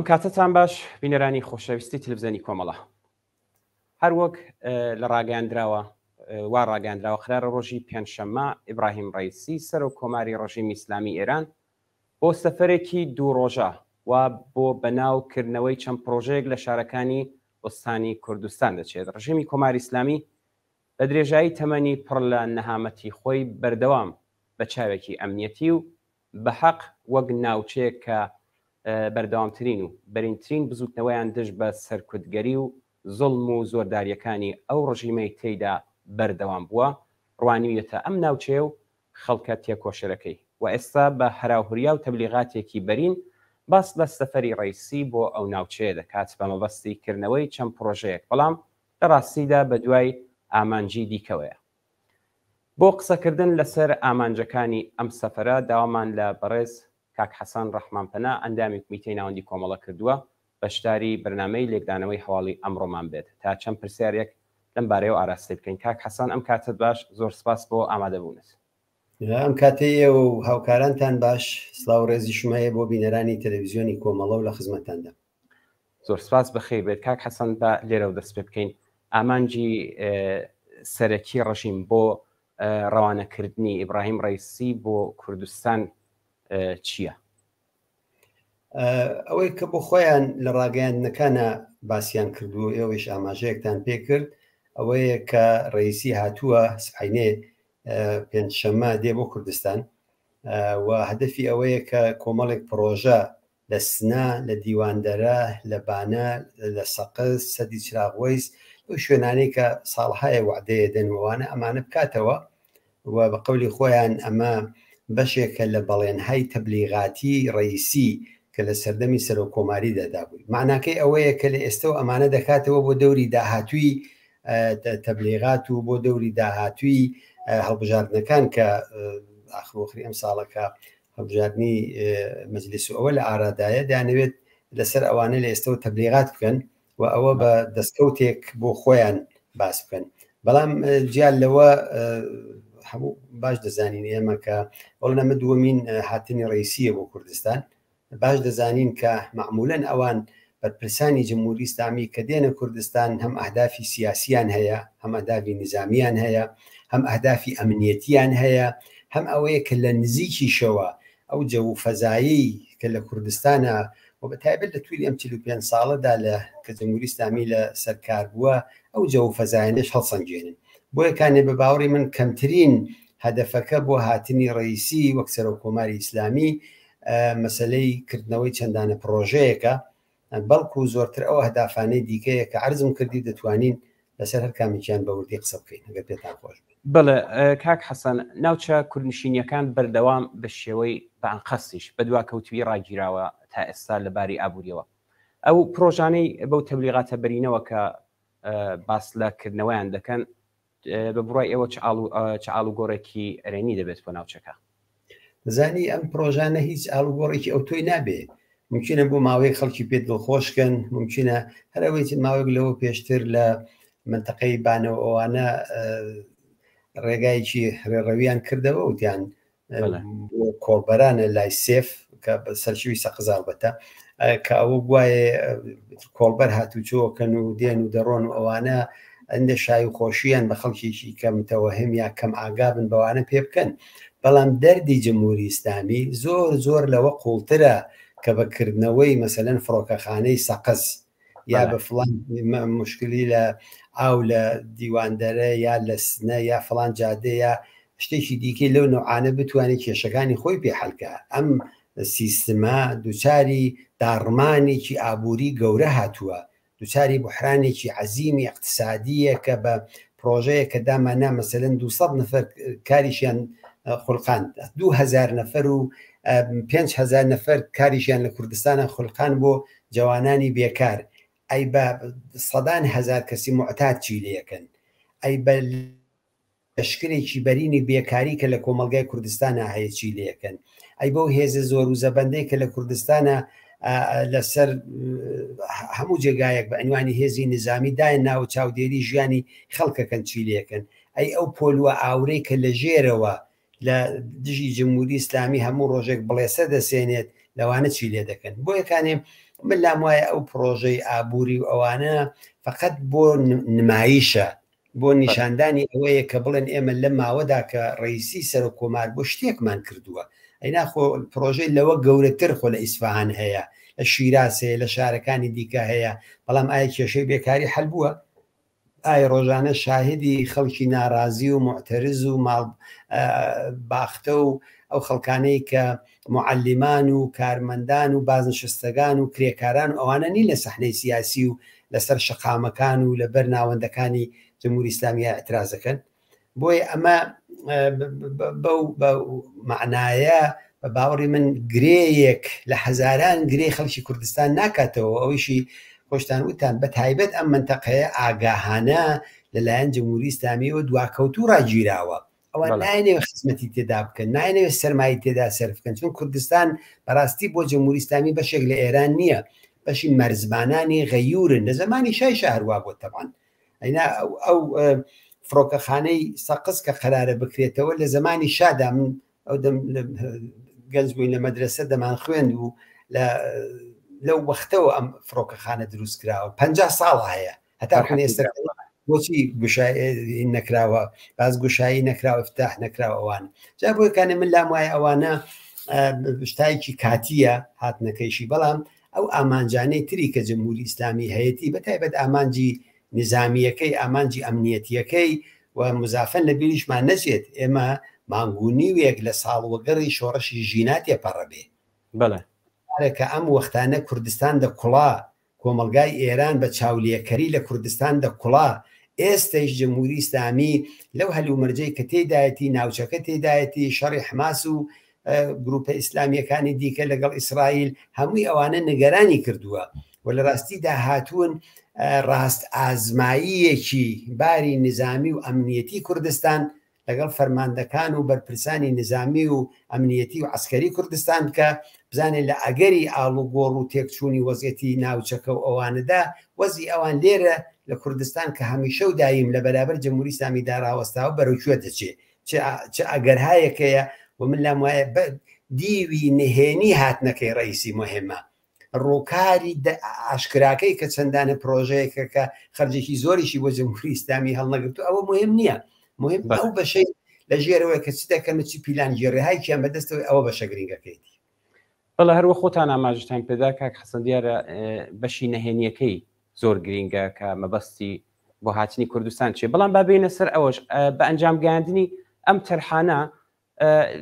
ئەم کاتتان باش بینەرانی خۆشەویستی تلڤیزیۆنی کۆمەڵە. هەروەک لە ڕاگەاندراوە وا ڕاگەاندراوە قرارە ڕۆژی پێنجشەممە ئیبراهیم ڕەیسی سەر و کۆماری ڕژیمی ئیسلامی ئێران بۆ سەفەرێکی دوو ڕۆژە و بۆ بەناوکردنەوەی چەند پرۆژەیەک لە شارەکانی ئۆستانی کوردستان دەچێت. ڕژیمی کۆماری ئیسلامی بە درێژایی تەمەنی پڕ لە نەهامەتی خۆی بەردەوام بە چاوێکی ئەمنیەتی و بە حەق وەک ناوچەیەک کە بەردەوامترین و بەرینترین بزوتنەوەیان دژ بە سەرکوتگەری و زوڵم و زۆرداریەکانی ئەو ڕژیمەی تێیدا بەردەوام بووە ڕوانیویەتە ئەم ناوچەیە و خەڵکە تێکۆشەرەکەی. و ئێستا بە هەراوهوریا و تەبلیغاتێکی بەرین باس لە سەفەری ڕەیسی بۆ ئەو ناوچەیە دەکات بە مەبەستی کردنەوەی چەند پرۆژەیەک، بەڵام لە ڕاستیدا بە دوای ئامانجی دیکەوەیە. بۆ قسەکردن لەسەر ئامانجەکانی ئەم سەفەرە داوامان لە بەڕێز کاک حەسەن ڕەحمانپەنا ئەندامی کومیتەی ناوەندی کۆمەڵە کردووە بەشداری بەرنامەی لێکدانەوەی هەواڵی ئەمڕۆمان بێت تا چەند پرسیارێک لەم بارەیەوە ئاراستی بکەین. کاک حەسەن ئەم کاتت باش، زۆر سپاس بۆ ئامادەبوونت. ئەم کاتەیە و هاوکارانتان باش، سڵاو ڕێزی شمایە بۆ بینەرانی تەلەڤیزیۆنی کۆمەڵە و لە خزمەتتاندا. زۆر سپاس بەخێر بێت. کاک حەسەن بە لێرەوە دەست پێ بکەین. ئامانجی سەرەکی ڕژیم بۆ ڕەوانەکردنی ئیبراهیم ڕەیسی بۆ کوردستان چییە؟ ئەوەی کە بۆ خۆیان لە ڕاگەیاندنەکانە باسییان کردو، ئێوەش ئاماژەیەکتان پێ کرد، ئەوەیە کە ڕەیسی هاتووە سبحەینێ پێنجشەممە دێ بۆ کوردستان و هەدەفی ئەوەیە کە کۆمەڵێک پرۆژە لە سنا، لە دیواندەرە، لە بانە، لە سەقز، سەدی چراغوەیس و شوێنانەی کە ساڵحایە وعدەیە دەنوانە ئەمانە بکاتەوە و بە قەولی خۆیان ئەمە بەشێکە لە بەڵێنهای تەبلیغاتی ڕەیسی کە لە سەردەمی سەرۆک کۆماری دەدابووی. معناکەی ئەوەیە کە لە ئێستا و ئەمانە دەکاتەوە بۆ دەوری داهاتووی تەبلیغات و بۆ دەوری داهاتووی هەڵبژاردنەکان کە ئاخرۆخری ئەم ساڵەکە هەڵبژاردننی مەجلیس و ئەوە لە ئارادایە دانەوێت لەسەر ئەوانە لە ئێستا و تەبلیغات بکەن و ئەوە بە دەستکەوتێک بۆ خۆیان باس بکەن. بەڵام جیال لەوە هەموو باش دەزانین ئێمە کە وەڵنەمە دووەمین هاتنی ڕەیسیە بۆ کوردستان. باش دەزانین کە معمولەن ئەوان بەرپرسانی جمهوری ئیسلامی کە دێنە کوردستان هەم ئەهدافی سیاسیان هەیە، هەم ئەهدافی نظامیان هەیە، هەم ئەهدافی ئەمنیەتیان هەیە، هەم ئەوەیە کە لە نزیکیشەوە ئەو جەو فەزایی کە لە کوردستانە و بەتایبەت لە توی ئەم 45 ساڵەدا لە کە جمهوری ئیسلامی لە سەرکار بووە ئەو جەو فەزایانش هەڵسەنگێنن. بۆیەکانێ بە باوەڕی من کەمترین هەدەفەکە بۆ هاتنی ڕەیسی وەک سەرۆک کۆماری ئیسلامی مەسلەی کردنەوەی چەندانە پرۆژەیەکە، بەڵکو زۆرتر ئەوە هەدافانەی دیکەیە کە عەرزم کردی دەتوانین لەسەر هەر کامیکیان بەوردی قسە بکەین ئەگەر پێتان خۆش بێت. بڵێ کاک حەسەن، ناوچە کوردنشینیەکان بەردەوام بە شێوەی بەئەنقەسیش بە دواکەوتوی ڕاگیراوە تا ئێستا لەباری ئابووریەوە. ئەو پرۆژانەی بەو تەبلیغاتە بەرینەوە کە باس لە کردنەوەیان دەکەن بە بڕای ئێوە چ ئاڵوگۆڕێکی ئەرێنی دەبێت بۆ ناوچەکە؟ دەزانی ئەم پرۆژانە هیچ ئاڵوگۆڕێکی ئەو تۆی نابێت. ممکنە بۆ ماوەی خەڵکی پێت دڵخۆشکەن، ممکنە هەرەوەی ماوەیەک لەوە پێشتر لە منتەقەی بانەوە ئەوانە ڕێگایکی ڕێڕەویان کردەوە وتیان کۆڵبەرانە لای سێف کە سەرشوی سەقزاڵبەتە کە ئەوە گوایە کۆڵبەر هاتوچۆکەن و دێن و دەڕۆن و ئەوانە ئەندە شای و خۆشییان بە خەڵکیێکی کەم تەوەهم یا کەم ئاگابن بەوانە پێ بکەن. بەڵام دەردی جمهوری ئیسلامی زۆر لەوە قوڵترە کە بەکردنەوەی مەسەلەن فڕۆکەخانەی سەقز یا بە فڵان مشکلی لە ئاو لە دیواندەرە یا لە سنە یا فڵان جادە یا شتێکی دیکەی لەو نوعانە بتوانێت کێشەکانی خۆی پێ حەلکە. ئەم سیستما دووچاری داڕمانێکی ئابووری گەورە هاتووە، دووچاری بحرانێکی عەزیمی اقتصادیە کە بە پرۆژەیە کە دامانە مەسەلەن 200 نەفەر کاریشیان خولقان، 2000 نەفەر و 5000 نەفەر کاریشیان لە کوردستانە خولقان بۆ جوانانی بێکار. ئەی بە سەدان هەزار کەسی معتاد چیلەکەن، ئەی بە لەشکرێکی بەرینی بێکاری کە لە کۆمەلگای کوردستانە هەیە چیلەکەن، ئەی بەو هێزە زۆر و زەبەندەی کە لە کوردستانە لەسەر هەموو جێگایەک بە ئەنوانی هێزی نظامی دایان ناو چاودێری ژیانی خەڵکەکەن چیلەکەن. ئەی ئەو پۆلوە ئاورەی کە لە ژێرەوە لە دژی جمهوری ئیسلامی هەموو ڕۆژێک بڵێسە دەسێنێت لەوانە چی لێ دەکەن بۆ یەکانێ من لام وایە ئەو پرۆژەی ئابووری و ئەوانە فقط بۆ نمایشە بۆ نیشاندانی ئەوەیە کە بڵێن ئێمە لە ماوەدا کە ڕئیسی سەر و کۆمار بۆ شتێکمان کردووە ئەینا خۆ پرۆژەی لەوە گەورەتر خۆ لە ئیسفاهان هەیە لە شیراسێ لە شارەکانی دیکە هەیە بەڵام ئایا کێشەی بێکاری حەل بووە ئایا ڕۆژانە شاهدی خەڵکی ناڕازی و معتەرز و ماڵ باختە و ئەو خەڵکانەی کە معلمان و کارمەندان و بازنشستەکان و کرێکاران و ئەوانە نی لە سەحنەی سیاسی و لەسەر شەقامەکان و لەبەر ناوەندەکانی جمهوری ئیسلامی ئەترازەکەن بۆیە ئەمە بە معنایە بە باوەڕی من گرەیەک لە هەزاران گرێ خەڵکی کوردستان ناکاتەوە ئەویشی خۆشتان وتان بە تایبەت ئەم منتەقەیە ئاگاهانە لەلایەن جمهوری ئیسلامیەوە دواکەوتوو ڕاگیراوە ئەوە نایەنێ خزمەتی تێدا بکەن نایەنێ سەرمایی تێدا سەرف بکەن چون کوردستان بەڕاستی بۆ جمهوری ئیسلامی بەشێک لە ئێران نییە بەشی مەرزبانانی غەیورن لە زمانی شای هەروە بۆ تەبان ئەینا ئەو فڕۆکەخانەی سەقز کە قەرارە بکرێتەوە لە زمانی شادا من ئەو گەنج بووین لە مەدرسە دەمان خوێند و لەو وەختەوە ئەم فڕۆکەخانە دروست کراوە 50 ساڵ هەیە هەتا ئێستا بۆچی گوشایی نەکراوە باز گوشایی نەکراوە افتتاح نەکراوە ئەوان جا بۆ یەکانێ من لام وایە ئەوانە شتایکی کاتیە هاتنەکەیشی بەڵام ئەو ئامانجانەی تری کە جمهوری ئیسلامی هەیەی بەتایبەت ئامانجی نظامیەکەی ئامانجی ئەمنیەتیەکەی و مزافەن لە بیریشمان نەچێت ئێمە مانگونی وێک لە ساڵوەگەڕی شۆڕشی ژینات تێپەڕەبێ بەڵێ کە ئەم وەختانە کوردستان دەکوڵا کۆمەلگای ئێران بە چاولێکەری لە کوردستان دەکوڵا ئێستەش جمهوری ئیسلامی لەو هەلومەرجەی کە تێدایەتی ناوچەکە تێدایەتی شەڕی حماس و گروپە ئیسلامیەکانی دیکە لەگەڵ ئیسرائیل هەمووی ئەوانە نیگەرانی کردووە و لە ڕاستیدا هاتوون ڕاست ئازماییەکی باری نظامی و ئەمنیەتی کوردستان لەگەڵ فەرماندەکان و بەرپرسانی نظامی و ئەمنیەتی و عسکەری کوردستان کە بزانێت لە ئەگەری ئاڵوگۆڕ و تێکچوونی وەزیەتی ناوچەکە و ئەوانەدا وەزی ئەوان لێرە لە کوردستان کە هەمیشە و دایم لە بەرابەر جمهوری ئیسلامی داڕاوەستاوە بەرەوکوێ دەچێت چ ئەگەرهایەکەیە و من لام وایە دیوی نهێنی هاتنەکەی ڕئیسی مهمە ڕووکاری ئاشکراکەی کە چەندانە پرۆژەیەکە کە خەرجێکی زۆریشی بۆ جمهوری ئیسلامی هەڵنەگرتو ئەوە مهم نییە مهم ئەو بەشەی لە ژێرەوەی کە چ دەکەمە چی پیلان گێڕێهایکیان بەدەستەوەی ئەوە بەشە گرنگەکەیتی بەڵە هەروە خۆتان ئاماژتان پێدا کاک حەسەن دیارە بەشی نەهێنیەکەی زۆر گرینگە کە مەبەستی بۆ هاتنی کوردستان چێ بەڵام بابینە سەر ئەوەش بە ئەنجام گەیاندنی ئەم تەرحانە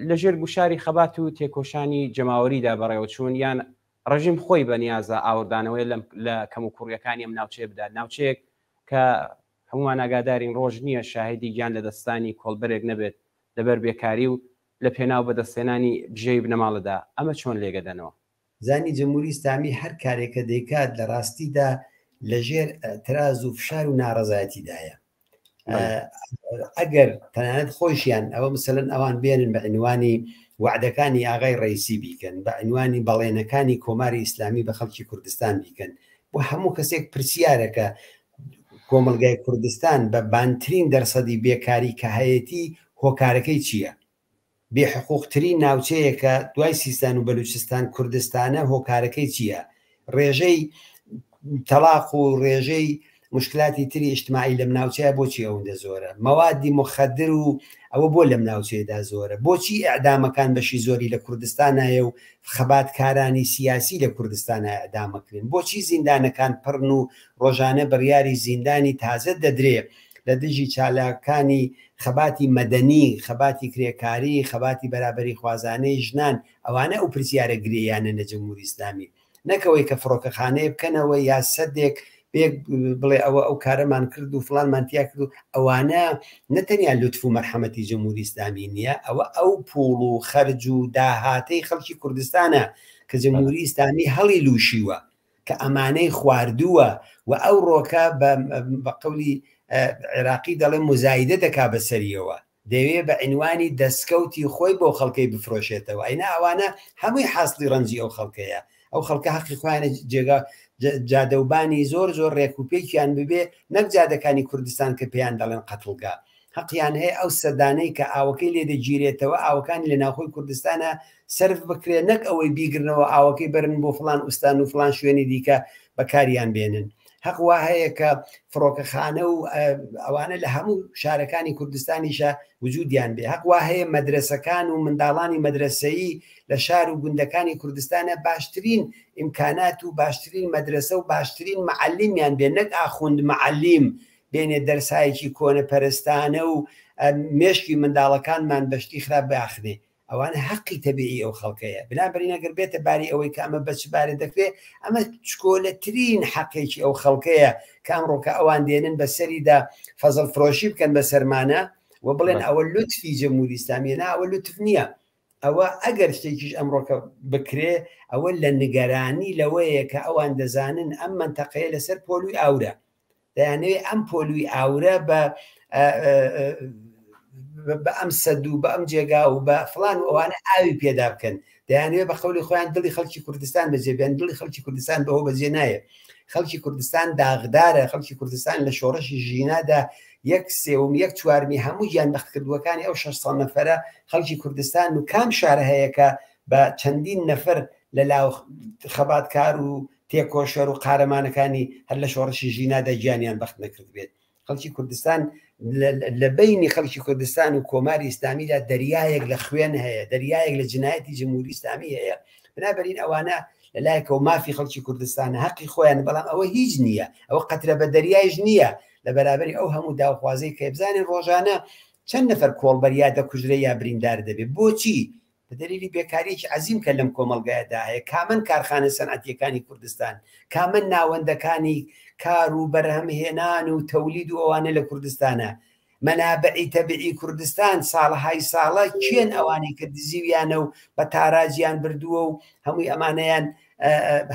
لەژێر گوشاری خەبات و تێکۆشانی جەماوەریدا بەڕێوە چوون یان ڕژیم خۆی بەنیازە ئاوردانەوەی لە کەم و کوڕیەکانی ئەم ناوچەیە بدات ناوچەیەک کە هەمومان ئاگادارین ڕۆژ نییە شاهدی گیان لە دەستانی کۆڵبەرێک نەبێت لەبەر بێکاری و لە پێناو بەدەستێنانی بژەی بنەماڵەدا ئەمە چۆن لێگەدەنەوە زانی جمهوری ئیسلامی هەر کارێکە دەیکات لە ڕاستیدا لەژێر تراز و فشار و ناڕەزایەتیدایە ئەگەر تەنانەت خۆشیان ئەوە مثلەن ئەوان بێنن بە عنوانی وعدەکانی ئاغای ڕئیسی بیکەن بە عنوانی بەڵێنەکانی کۆماری ئیسلامی بە خەڵکی کوردستان بیکەن بۆ هەموو کەسێک پرسیارەکە کۆمەلگای کوردستان بە بانترین دەرسەدی بێکاری کە هەیەی هۆکارەکەی چییە بێحقوقترین ناوچەیەکە دوای سیستان و بەلوچستان کوردستانە هۆکارەکەی چییە ڕێژەی تەلاق و ڕێژەی مشکلاتی تری ئیجتماعی لەم ناوچەیە بۆچی ئەوەندە زۆرە مەوادی مخەدر و ئەوە بۆ لەم ناوچەیەدا زۆرە بۆچی ئەعدامەکان بەشی زۆری لە کوردستانایە و خەباتکارانی سیاسی لە کوردستانە ئەعدامەکرێن بۆچی زیندانەکان پڕن و ڕۆژانە بڕیاری زیندانی تازە دەدرێ لە دژی چالاکانی خەباتی مەدەنی خەباتی کرێکاری خەباتی بەرابەری خوازانەی ژنان ئەوانە ئەو پرسیارە گرێیانە لە جمهوری ئیسلامی نەکەوەی کە فڕۆکەخانەیە بکەنەوە یا سەدێک بێک بڵێ ئەوە ئەو کارەمان کرد و فڵانمانتیا کرد و ئەوانە نەتەنیا لوتف و مەرحەمەتی جمهوری ئیسلامی نییە ئەوە ئەو پوڵ و خەرج و داهاتەی خەڵکی کوردستانە کە جمهوری ئیسلامی هەڵی لوشیوە کە ئەمانەی خواردووە و ئەو ڕۆکە بە قەولی عێراقی دەڵێ مزایدە دەکا بەسەریەوە دەوێ بە عنوانی دەستکەوتی خۆی بۆ خەڵکەی بفرۆشێتەوە ئەینا ئەوانە هەمووی حاصلی ڕەنجی ئەو خەڵکەیە ئەو خەڵکە حەقی خۆیانە جێگا جادەوبانی زۆر ڕێکوپێکیان ببێ نەک جادەکانی کوردستان کە پێیان دەڵێن قەتڵگا حەقیان هەیە ئەو سەردانەی کە ئاوەکەی لێ دەگیرێتەوە ئاوەکانی لە ناوخۆی کوردستانە سرف بکرێ، نەک ئەوەی بیگرنەوە ئاوەکەی برن بۆ فلان ئوستان و فلان شوێنی دیکە بەکاریان بێنن. حەق وا هەیە کە فڕۆکەخانە و ئەوانە لە هەموو شارەکانی کوردستانیشە وجودیان بێ. حەق وا هەیە مەدرسەکان و منداڵانی مەدرسەیی لە شار و گوندەکانی کوردستانە باشترین ئیمکانات و باشترین مەدرسە و باشترین معەلیمیان بێ، نەک ئاخوند معەلیم بێنێ دەرسایەکی کۆنە پەرستانە و مێشکی منداڵەکانمان بەشتی خراپ باخنێ. ئەوانە حەقی تەبیعی ئەو خەڵکەیە. بنابراین ئەگەر بێتە باری ئەوەی کە ئەمە بەچبارە دەکرێت، ئەمە چکۆلەترین حەقێکی ئەو خەڵکەیە کامڕۆکە ئەوان دێنن بەسەریدا فەزڵ فرۆشی بکەن بە سەرمانە و بڵێن ئەوە لوتفی جەمهوری ئیسلامیە. نا، ئەوە لوتف نییە. ئەوە ئەگەر شتێکیش ئەمڕۆکە بکرێ، ئەوە لە نیگەرانی لەوەیە کە ئەوان دەزانن ئەم منتەقەیە لەسەر پۆلوی ئاورە، دەیانەوێت ئەم پۆلوی ئاورە بە ئەم سەد و بە ئەم جێگا و بە فلان و ئەوانە ئاوی پێدا بکەن. دەیانوێت بە قەولی خۆیان دڵی خەڵکی کوردستان بەجێبیان. دڵی خەڵکی کوردستان بەهۆ بەجێ نایە. خەڵکی کوردستان داغدارە. خەڵکی کوردستان لە شۆڕشی ژینادا 1/3 هەموو گیان بەختکردوەکانی ئەو 600 نەفەرە خەڵکی کوردستان و کام شارە هەیە کە بە چەندین نەفەر لە لاو خەباتکار و تێکۆشەر و قارەمانەکانی هەر لە شۆڕشی ژینادا گیانیان بەخت نەکرد بێت. خەڵکی کوردستان لە بینی خەڵکی کوردستان و کۆماری ئیسلامیدا دەریایەک لە خوێن هەیە، دەریایەک لە جنایەتی جمهوری ئیسلامی هەیە. بنابراین ئەوانە لەلایەکە و مافی خەڵکی کوردستان حەقی خۆیان، بەڵام ئەوە هیچ نییە، ئەوە قەترە بە دەریایش نییە لە بەرابەری ئەو هەموو داوخوازەی کە بزانین ڕۆژانە چەند نەفەر کۆڵبەریا دەکوژرێ یا بریندار دەبێت. بۆچی؟ بە دەلیلی بێکاریی عەزیم کە لەم کۆمەڵگایەدا هەیە. کامەن کارخانە سەنعەتیەکانی کوردستان، کامەن ناوەندەکانی کار و بەرهەمهێنان و تەولید و ئەوانە لە کوردستانە. مەنابعی تەبیعی کوردستان ساڵهای ساڵە کێن ئەوانەی کە دزیویانە و بە تاراجیان بردووە و هەمووی ئەمانەیان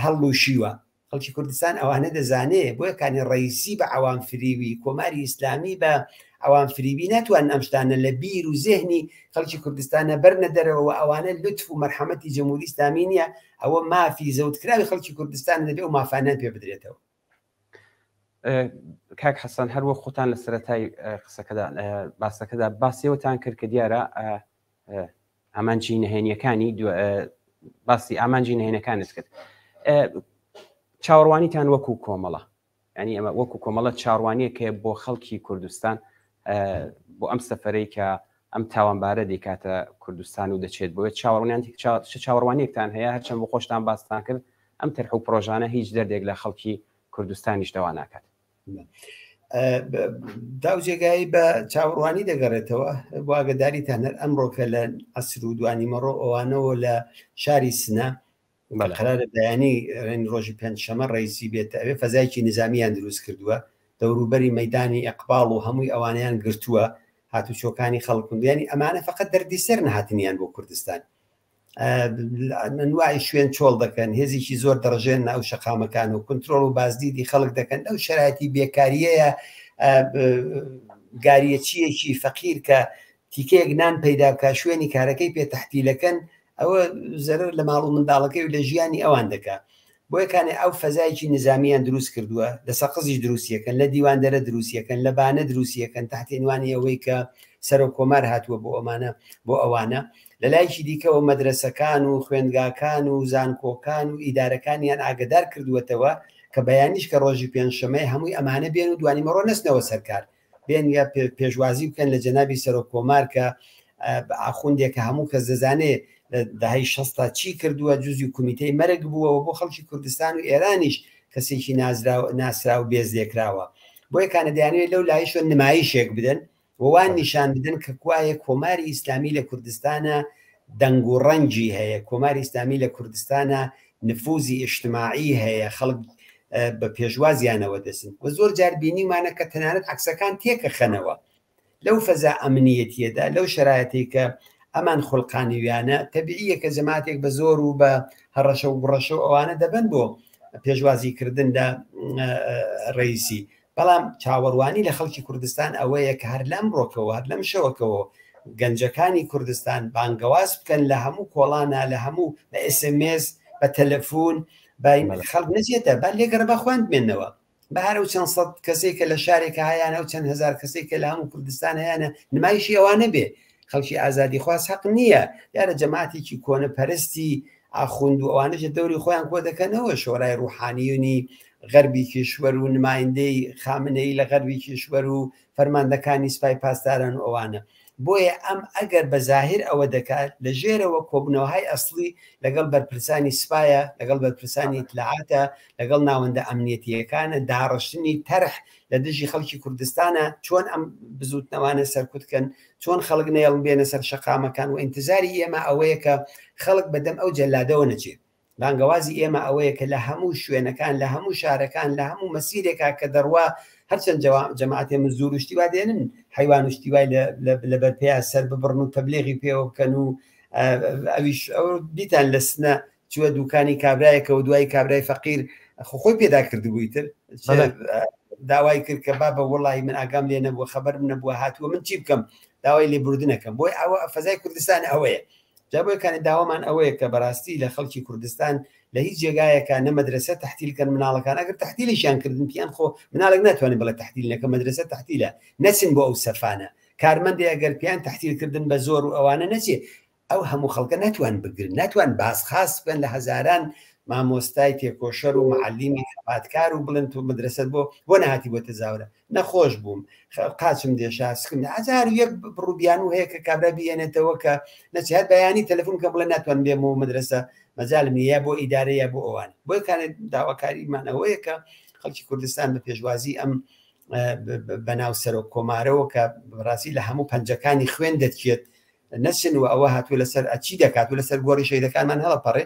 هەڵوشیوە. خەڵکی کوردستان ئەوانە دەزانێ. بۆ یەکانی ڕئیسی بە ئەوان فریوی، کۆماری ئیسلامی بە ئەوان فریوی ناتوان ئەم شتانە لە بیر و زێهنی خەڵکی کوردستانە بەرنە دەرەوە. ئەوانە لوتف و مەرحەمەتی جەمهوری ئیسلامی نییە، ئەوە مافی زەوتکراوی خەڵکی کوردستان دەبێت و مافانان پێ بدرێتەوە. کاک حەسەن، هەروە خۆتان لە سەرەتای قسەکەدا باسەکەدا باسیەوەتان کرد کە دیارە ئامانجی نهێنیەکانی باسی ئامانجی نهێنەکانت کرد. چاوەڕوانیتان وەکو کۆمەڵە، ینی ئەمە وەکو کۆمەڵە چاوەڕوانیە کە بۆ خەڵکی کوردستان بۆ ئەم سەفەرەی کە ئەم تاوانبارە دەیکاتە کوردستان و دەچێت بۆ چاوەڕوانیەکتان هەیە. هەرچەند بۆ خۆشتان باستان کرد ئەم تەرح و پرۆژانە هیچ دەردێک لە خەڵکی کوردستانیش دەوا ناکات. داوجێگایی بە چاوەڕوانی دەگەڕێتەوە. بۆ ئاگداریتان هەر ئەمڕۆکە لە عەسر و دوانی مەڕۆ ئەوانەوە لە شاری سنە قەرارە بەیانی ڕۆژی پێنجشەمە ڕئیسی بێتە ئەوێ فەزایکی نظامیان دروست کردووە، دەوروبەری مەیدانی ئەقباڵ و هەمووی ئەوانیان گرتووە، هاتوچۆکانی خەڵکوندیانی ئەمانە فقط دەردی سەر نەهاتنیان بۆ کوردستان. نوای شوێن چۆڵ دەکەن، هێزیکی زۆر دەڕژێن ناو شەقامەکان و کنترۆڵ و بازدیدی خەڵک دەکەن. ئەو شەرایەتی بێکاریەیە، گاریەچیەکی فەقیر کە تیکەیەک نان پەیدا بکە شوێنی کارەکەی پێتەحتیلەکەن، ئەوە زەرر لە ماڵ و منداڵەکەی و لە ژیانی ئەوان دەکات. بۆ یەکانێ ئەو فەزایکی نظامیان دروست کردووە، لە سەقزی دروستیەکەن، لە دیوان دەرە دروستیەکەن، لە بانە دروستیەکەن، تحتێنوانی ئەوەی کە سەر و کۆمار هاتووە بۆ ئەوانە. لە لایکی دیکەەوە مەدرسەکان و خوێندگاکان و زانکۆکان و ئیدارەکانیان ئاگدار کردووەتەوە کە بەیانیش کە ڕۆژی پێنجشەمەی هەمووی ئەمانە بێن و دوانی مەڕۆ نەستنەوە سەرکار، بێن یا پێشوازی بکەن لە جەنابی سەر و کۆمار کە ئاخوندێکە هەموو کەس دەزانێ لە داهەی 60 چی کردووە، جوزی کومیتەی مەرگ بووەوە بۆ خەڵکی کوردستان و ئێرانیش کەسێکی ناسرا و بێز لێکراوە. بۆ یەکانە دەیانوێت لەو لایشۆ نمایشێک بدەن وان نیشان بدن کە کوایە کۆماری ئیسلامی لە کوردستانە دەنگ و ڕەنجی هەیە، کۆماری ئیسلامی لە کوردستانە نفوزی ئیجتماعی هەیە، خەڵک بە پێشوازیانەوە دەسن و زۆر جار بینیمانە کە تەنانەت عەکسەکان تێکە خەنەوە لەو فەزا ئەمنیەتیەدا، لەو شەرایەتی کە ئەمان خوڵقانیویانە تەبیعیە کە جەماعەتێک بە زۆر و بە هەڕەشە و گوڕەشە و ئەوانە دەبن بۆ پێشوازیکردن لە ڕئیسی. بەڵام چاوەڕوانی لە خەڵکی کوردستان ئەوەیە کە هەر لەم ڕۆکەوە هەر لەم شەوەکەەوە گەنجەکانی کوردستان بانگەواز بکەن لە هەموو کۆڵانە، لە هەموو بە SMS بە تەلەفۆن خەڵک نەچێتە با لێگەڕ بە خوێن بمێنەوە. بەهارە و چەند سەد کەسێکە لە شارێکە هەیەە و چەند هزار کەسێکە لە هەموو کوردستان هەیەە نمایشی ئەوانە بێ خەڵکی ئازادی خواست حەق نییە یارە جەماعتێکی کۆنەپەرستی ئاخوند و ئەوانەش دەوری خۆیان کۆ دەکەنەوە شۆرای ڕوحانیونی غەربی کێشوەر و نمایندەی خامنەی لە غەربی کێشوەر و فەرماندەکانی سوپای پاسداران و ئەوانە بۆیە ئەم ئەگەر بە زاهر ئەوە دەکات لە ژێرەوە کۆبنەوەهای ئەسڵی لەگەڵ بەرپرسانی سوپایە لەگەڵ بەرپرسانی اطلاعاتە لەگەڵ ناوەندە ئەمنیەتیەکانە داڕشتنی تەرح لە دژی خەڵکی کوردستانە چۆن ئەم بزوتنەوانە سەرکوتکەن چۆن خەڵک نێڵ بێنە سەر شەقامەکان و ئینتزاری ئێمە ئەوەیە کە خەڵک بەدەم ئەو جەلادەوە نەچێت بانگەوازی ئێمە ئەوەیە کە لە هەموو شوێنەکان لە هەموو شارەکان لە هەموو مەسیرێکا کە دەڕوا هەرچەند جەماعەتێ من زۆر شتیوا دێنن حیوان و شتیوای لە بەرپەیە سەر ببڕن و تەبلیغی پێوە بکەن و ئەویش ئەو دیتان لە سنە چووە دوکانی کابرایەکە و دوای کابرای فەقیر خۆی پێدا کردبووی تر داوای کرد کە با بە وڵی من ئاگام لێ نەبووە خەبەر نەبووە هاتووە من چی بکەم داوای لێبوردنەکەم بۆی ئەوە فەزای کوردستان ئەوەیە جابۆیکانی داوامان ئەوەیە کە بەڕاستی لە خەڵکی کوردستان لە هیچ جێگایەکە نە مەدرسە تەحتیلکەن مناڵەکان ئەگەر تەحتیلیشیان کردن پیان خۆ مناڵێک ناتوانێت بڵێ تەحتیلەکە مەدرسە تەحتیلە نەچن بۆ ئەو سەفانە کارمەندی ئەگەر پیان تەحتیلکردن بە زۆر و ئەوانە نەچێ ئەو هەموو خەڵکە ناتوان بگرن ناتوان باسخاس بن لە هەزاران مامۆستای تێکۆشەر و معلیمی خەباتکار و بڵند و مدرسەت بۆ نەهاتی بۆ تەزاورە نەخۆش بووم قاچم دێشا سکم هزار یەک ڕوبیان و هەیە کە کابرا بێنێتەوە کە نەچێت بەیانی تەلەفۆن کە بڵێ ناتوان بێمەوە مدرسە مەجالم نیە بۆ ئیدارەیە بۆ ئەوان بۆی کانێت داواکاریمانەوەیە کە خەڵکی کوردستان بە پێشوازی ئەم بەناو سەرۆک کۆمارەوە کە بەڕاستی لە هەموو پەنجەکانی خوێن دەچێت نەچن و ئەوە هاتووە لەسەر ئەچی دەکات و لەسەر گۆڕی شەیدەکانمان هەڵەپەڕێ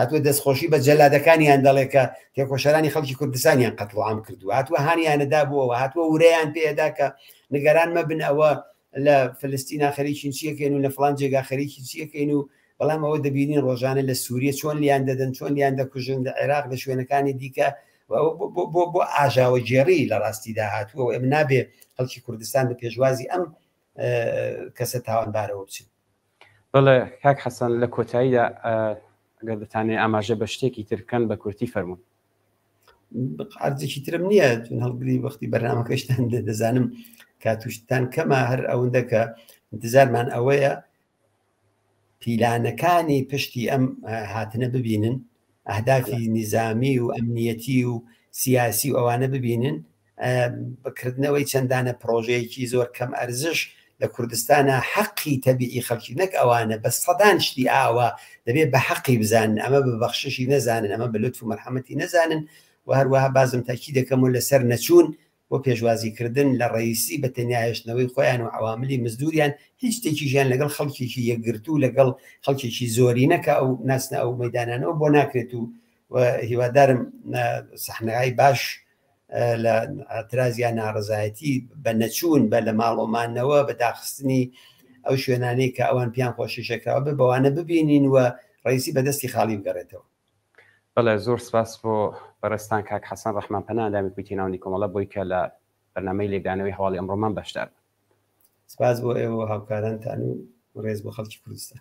هاتووە دەستخۆشی بە جەلادەکانیان دەڵێ کە تێکۆشەرانی خەڵکی کوردستانیان قەتڵعام کردووە هاتووە هانیانەدا بووەوە هاتووە ورەیان پێدا کە نیگەران مەبن ئەوە لە فلستینا خەریکی چیەکەین و لە فڵان جێگا خەریکی چیەکەین و بەڵام ئەوە دەبینین ڕۆژانە لە سووریە چۆن لیان دەدەن چۆن لیان دەکوژن لە عێراق لە شوێنەکانی دیکە بۆ ئاژاوە جێڕی لە ڕاستیدا هاتووە و ئەم نابێ خەڵکی کوردستان بە پێشوازی ئەم کەسە تاوانبارەوە بچین. بەڵێ کاک حەسەن لە کۆتاییدا ئەگەر دەتانێ ئاماژە بە شتێکی ترکەن بە کورتی فەرموون. عرجێکی ترم نییە چون هەڵگری وەختی بەرنامەکەشتان دەزانم کاتوشتان کەمە هەر ئەوەندە کە انتزارمان ئەوەیە پیلانەکانی پشتی ئەم هاتنە ببینن ئەهدافی نیزامی و ئەمنیەتی و سیاسی و ئەوانە ببینن بکردنەوەی چەندانە پرۆژەیەکی زۆر کەم ئەرزش لە کوردستانە حەقی تەبیعی خەڵکی نەک ئەوانە بە سەدان شتی ئاوە دەبێت بە حەقی بزانن ئەمە بە بەخششی نەزانن ئەمە بە لوتف و مەرحەمەتی نەزانن و هەروەها بازم تاکی دەکەم و لەسەر نەچوون بۆ پێشوازیکردن لە ڕئیسی بە تەنیایشتنەوەی خۆیان و عواملی مزدوریان هیچ شتێکیژیان لەگەڵ خەڵکێکی یەکگرتو لەگەڵ خەڵکێکی زۆری نەکە ئەو ناسنە ئەو مەدانانەوە بۆ ناکرێت و هیوادارم سەحنەکەی باش لە ئاعترازیان ناڕزایەتی بە نەچوون بە لە ماڵۆمانەوە بە داخستنی ئەو شوێنانەی کە ئەوان پیان خۆشیشەکەەوە بەوانە ببینین و ڕئیسی بەدەستی خاڵی بگەڕێتەوە. بەڵێ زۆر سپاس بۆ بەڕێستان کاک حەسەن ڕەحمان پەناه دامی کوتی ناوەندی کۆمەڵە بۆی کە لە بەرنامەی لێدانەوەی هەواڵی ئەمڕۆمان بەشدار سپاس بۆ ئێوە هاوکارانتان و ڕێز بۆ خەڵکی کوردستان.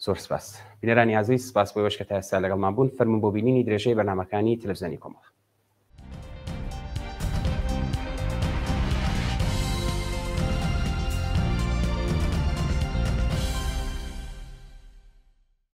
زۆر سپاس بینەرانی ئازیز سپاس بۆ ئێوەش کە تا ئێستا لەگەڵمان بوون فەرمون بۆ بینینی درێژەی بەرنامەکانی تەلەڤیزیۆنی کۆمەڵە.